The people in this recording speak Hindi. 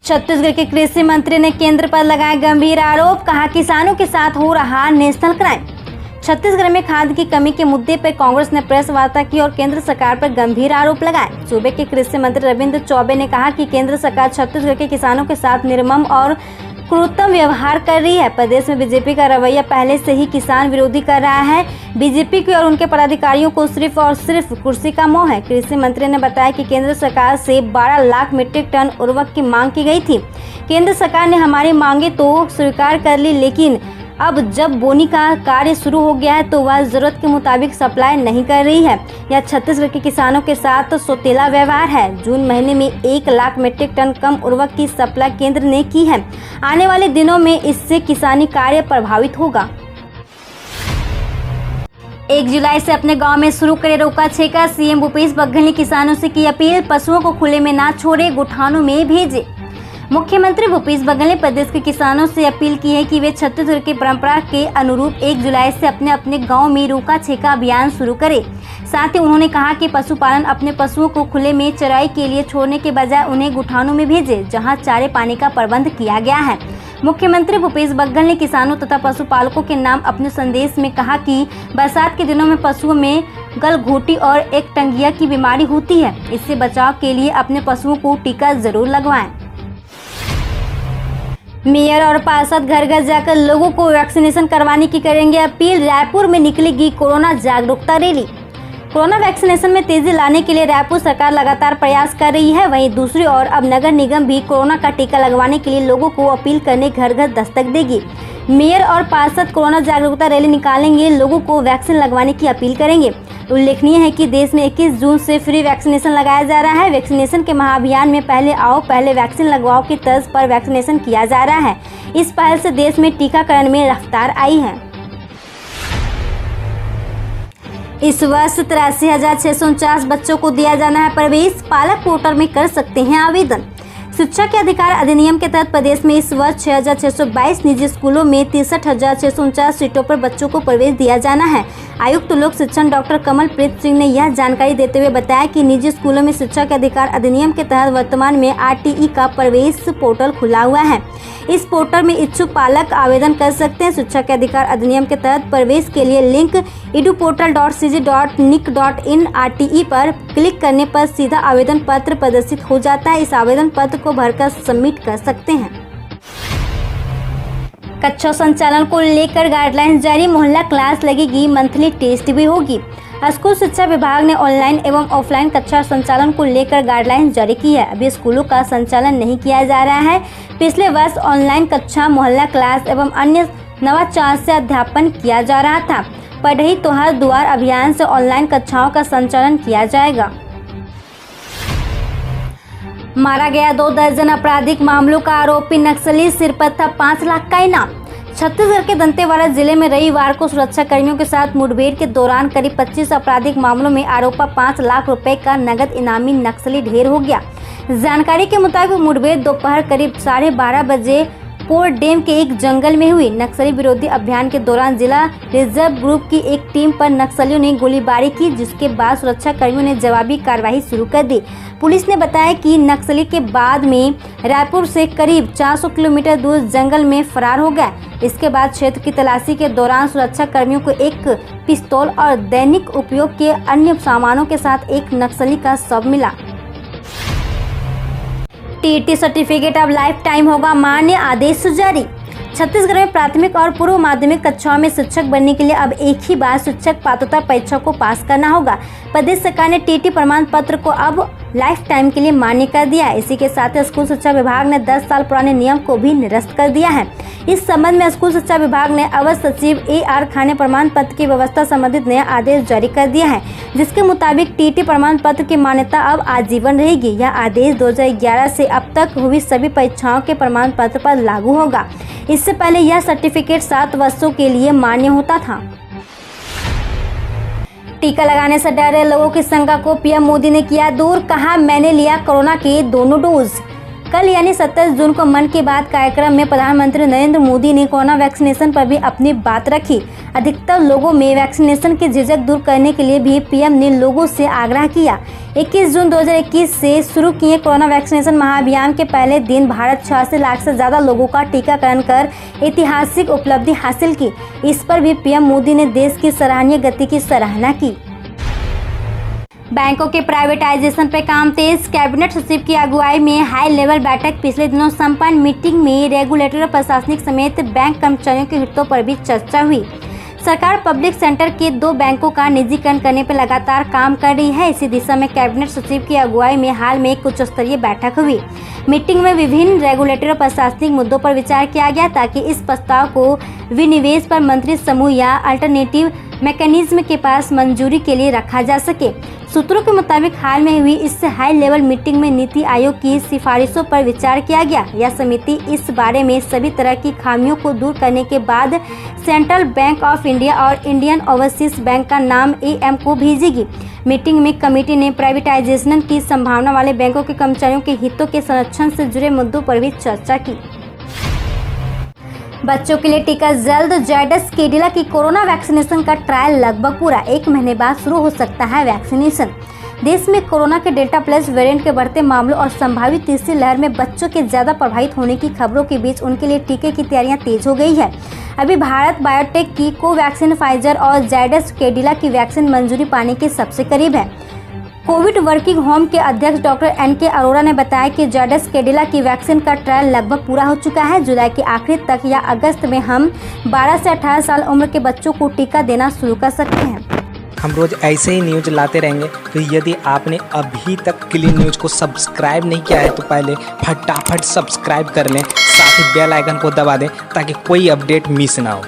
छत्तीसगढ़ के कृषि मंत्री ने केंद्र पर लगाए गंभीर आरोप, कहा किसानों के साथ हो रहा नेशनल क्राइम। छत्तीसगढ़ में खाद की कमी के मुद्दे पर कांग्रेस ने प्रेस वार्ता की और केंद्र सरकार पर गंभीर आरोप लगाए। सूबे के कृषि मंत्री रविंद्र चौबे ने कहा कि केंद्र सरकार छत्तीसगढ़ के किसानों के साथ निर्मम और क्रूरतम व्यवहार कर रही है। प्रदेश में बीजेपी का रवैया पहले से ही किसान विरोधी कर रहा है। बीजेपी की और उनके पदाधिकारियों को सिर्फ और सिर्फ कुर्सी का मोह है। कृषि मंत्री ने बताया कि केंद्र सरकार से 12 लाख मीट्रिक टन उर्वरक की मांग की गई थी। केंद्र सरकार ने हमारी मांगे तो स्वीकार कर ली, लेकिन अब जब बोनी का कार्य शुरू हो गया है तो वह जरूरत के मुताबिक सप्लाई नहीं कर रही है। यह छत्तीसगढ़ के किसानों के साथ सौतेला व्यवहार है। जून महीने में 1 लाख मीट्रिक टन कम उर्वरक की सप्लाई केंद्र ने की है। आने वाले दिनों में इससे किसानी कार्य प्रभावित होगा। 1 जुलाई से अपने गांव में शुरू करे रोका छेका। सीएम भूपेश बघेल ने किसानों से की अपील, पशुओं को खुले में ना छोड़े, गोठानों में भेजे। मुख्यमंत्री भूपेश बघेल ने प्रदेश के किसानों से अपील की है कि वे छत्तीसगढ़ की परंपरा के अनुरूप 1 जुलाई से अपने अपने गांव में रोका छेका अभियान शुरू करें। साथ ही उन्होंने कहा कि पशुपालन अपने पशुओं को खुले में चराई के लिए छोड़ने के बजाय उन्हें गुठानों में भेजे, जहां चारे पानी का प्रबंध किया गया है। मुख्यमंत्री भूपेश बघेल ने किसानों तथा पशुपालकों के नाम अपने संदेश में कहा कि बरसात के दिनों में पशुओं में गलघोंटू और एक टंगिया की बीमारी होती है। इससे बचाव के लिए अपने पशुओं को टीका जरूर लगवाएं। मेयर और पार्षद घर घर जाकर लोगों को वैक्सीनेशन करवाने की करेंगे अपील। रायपुर में निकलेगी कोरोना जागरूकता रैली। कोरोना वैक्सीनेशन में तेजी लाने के लिए रायपुर सरकार लगातार प्रयास कर रही है। वहीं दूसरी ओर अब नगर निगम भी कोरोना का टीका लगवाने के लिए लोगों को अपील करने घर घर दस्तक देगी। मेयर और पार्षद कोरोना जागरूकता रैली निकालेंगे, लोगों को वैक्सीन लगवाने की अपील करेंगे। उल्लेखनीय है कि देश में 21 जून से फ्री वैक्सीनेशन लगाया जा रहा है। वैक्सीनेशन के महाअभियान में पहले आओ पहले वैक्सीन लगवाओ की तर्ज पर वैक्सीनेशन किया जा रहा है। इस पहल से देश में टीकाकरण में रफ्तार आई है। इस वर्ष 83,649 बच्चों को दिया जाना है प्रवेश। पालक पोर्टल में कर सकते हैं आवेदन। शिक्षा के अधिकार अधिनियम के तहत प्रदेश में इस वर्ष 6,622 निजी स्कूलों में 63,649 सीटों पर बच्चों को प्रवेश दिया जाना है। आयुक्त लोक शिक्षण डॉक्टर कमलप्रीत सिंह ने यह जानकारी देते हुए बताया कि निजी स्कूलों में शिक्षा के अधिकार अधिनियम के तहत वर्तमान में आरटीई का प्रवेश पोर्टल खुला हुआ है। इस पोर्टल में इच्छुक पालक आवेदन कर सकते हैं। शिक्षा के अधिकार अधिनियम के तहत प्रवेश के लिए लिंक eduportal.cg.nic.in आरटीई पर क्लिक करने पर सीधा आवेदन पत्र प्रदर्शित हो जाता है। इस आवेदन पत्र को भरकर सबमिट कर सकते हैं। कक्षा संचालन को लेकर गाइडलाइंस जारी। मोहल्ला क्लास लगेगी, मंथली टेस्ट भी होगी। स्कूल शिक्षा विभाग ने ऑनलाइन एवं ऑफलाइन कक्षा संचालन को लेकर गाइडलाइंस जारी की है। अभी स्कूलों का संचालन नहीं किया जा रहा है। पिछले वर्ष ऑनलाइन कक्षा, मोहल्ला क्लास एवं अन्य नवाचार से अध्यापन किया जा रहा था। पढ़ई तो हर द्वार अभियान से ऑनलाइन कक्षाओं का संचालन किया जाएगा। मारा गया 2 दर्जन आपराधिक मामलों का आरोपी नक्सली, सिर पर था 5 लाख का इनाम। छत्तीसगढ़ के दंतेवाड़ा जिले में रविवार को सुरक्षा कर्मियों के साथ मुठभेड़ के दौरान करीब 25 आपराधिक मामलों में आरोपा 5 लाख रुपए का नगद इनामी नक्सली ढेर हो गया। जानकारी के मुताबिक मुठभेड़ दोपहर करीब 12:30 बजे पोर्ट डैम के एक जंगल में हुई। नक्सली विरोधी अभियान के दौरान जिला रिजर्व ग्रुप की एक टीम पर नक्सलियों ने गोलीबारी की, जिसके बाद सुरक्षा कर्मियों ने जवाबी कार्रवाई शुरू कर दी। पुलिस ने बताया कि नक्सली के बाद में रायपुर से करीब 400 किलोमीटर दूर जंगल में फरार हो गया। इसके बाद क्षेत्र की तलाशी के दौरान सुरक्षा कर्मियों को एक पिस्तौल और दैनिक उपयोग के अन्य सामानों के साथ एक नक्सली का शव मिला। टीईटी सर्टिफिकेट अब लाइफ टाइम होगा, मान्य आदेश जारी। छत्तीसगढ़ में प्राथमिक और पूर्व माध्यमिक कक्षाओं में शिक्षक बनने के लिए अब एक ही बार शिक्षक पात्रता परीक्षा को पास करना होगा। प्रदेश सरकार ने टीईटी प्रमाण पत्र को अब लाइफ टाइम के लिए मान्य कर दिया है। इसी के साथ स्कूल शिक्षा विभाग ने 10 साल पुराने नियम को भी निरस्त कर दिया है। इस संबंध में स्कूल शिक्षा विभाग ने अवर सचिव AR खाने प्रमाण पत्र की व्यवस्था संबंधित नया आदेश जारी कर दिया है, जिसके मुताबिक टीईटी प्रमाण पत्र की मान्यता अब आजीवन रहेगी। यह आदेश 2011 से अब तक हुई सभी परीक्षाओं के प्रमाण पत्र पर लागू होगा। इससे पहले यह सर्टिफिकेट 7 वर्षों के लिए मान्य होता था। टीका लगाने से डर रहे लोगों की शंका को पीएम मोदी ने किया दूर। कहा, मैंने लिया कोरोना के दोनों डोज। कल यानी 27 जून को मन की बात कार्यक्रम में प्रधानमंत्री नरेंद्र मोदी ने कोरोना वैक्सीनेशन पर भी अपनी बात रखी। अधिकतर लोगों में वैक्सीनेशन की झिझक दूर करने के लिए भी पीएम ने लोगों से आग्रह किया। 21 जून 2021 से शुरू किए कोरोना वैक्सीनेशन महाअभियान के पहले दिन भारत 86 लाख से ज्यादा लोगों का टीकाकरण कर ऐतिहासिक उपलब्धि हासिल की। इस पर भी पीएम मोदी ने देश की सराहनीय गति की सराहना की। बैंकों के प्राइवेटाइजेशन पर काम तेज। कैबिनेट सचिव की अगुवाई में हाई लेवल बैठक पिछले दिनों संपन्न। मीटिंग में रेगुलेटर और प्रशासनिक समेत बैंक कर्मचारियों के हितों पर भी चर्चा हुई। सरकार पब्लिक सेक्टर के 2 बैंकों का निजीकरण करने पर लगातार काम कर रही है। इसी दिशा में कैबिनेट सचिव की अगुवाई में हाल में एक उच्च स्तरीय बैठक हुई। मीटिंग में विभिन्न रेगुलेटरी और प्रशासनिक मुद्दों पर विचार किया गया ताकि इस प्रस्ताव को विनिवेश पर मंत्री समूह या अल्टरनेटिव मैकेनिज्म के पास मंजूरी के लिए रखा जा सके। सूत्रों के मुताबिक हाल में हुई इस हाई लेवल मीटिंग में नीति आयोग की सिफारिशों पर विचार किया गया। यह समिति इस बारे में सभी तरह की खामियों को दूर करने के बाद सेंट्रल बैंक ऑफ इंडिया और इंडियन ओवरसीज बैंक का नाम AM को भेजेगी। मीटिंग में कमेटी ने प्राइवेटाइजेशन की संभावना वाले बैंकों के कर्मचारियों के हितों के संरक्षण से जुड़े मुद्दों पर भी चर्चा की। बच्चों के लिए टीका जल्द। जायडस कैडिला की कोरोना वैक्सीनेशन का ट्रायल लगभग पूरा। 1 महीने बाद शुरू हो सकता है वैक्सीनेशन। देश में कोरोना के डेल्टा प्लस वेरिएंट के बढ़ते मामलों और संभावित तीसरी लहर में बच्चों के ज्यादा प्रभावित होने की खबरों के बीच उनके लिए टीके की तैयारियां तेज हो गई है। अभी भारत बायोटेक की कोवैक्सीन, फाइजर और जायडस कैडिला की वैक्सीन मंजूरी पाने के सबसे करीब है। कोविड वर्किंग होम के अध्यक्ष डॉक्टर NK अरोड़ा ने बताया कि जायडस कैडिला की वैक्सीन का ट्रायल लगभग पूरा हो चुका है। जुलाई के आखिर तक या अगस्त में हम 12 से 18 साल उम्र के बच्चों को टीका देना शुरू कर सकते हैं। हम रोज ऐसे ही न्यूज लाते रहेंगे, तो यदि आपने अभी तक क्लीन न्यूज को सब्सक्राइब नहीं किया है तो पहले फटाफट सब्सक्राइब कर लें, साथ ही बेल आइकन को दबा दें ताकि कोई अपडेट मिस ना हो।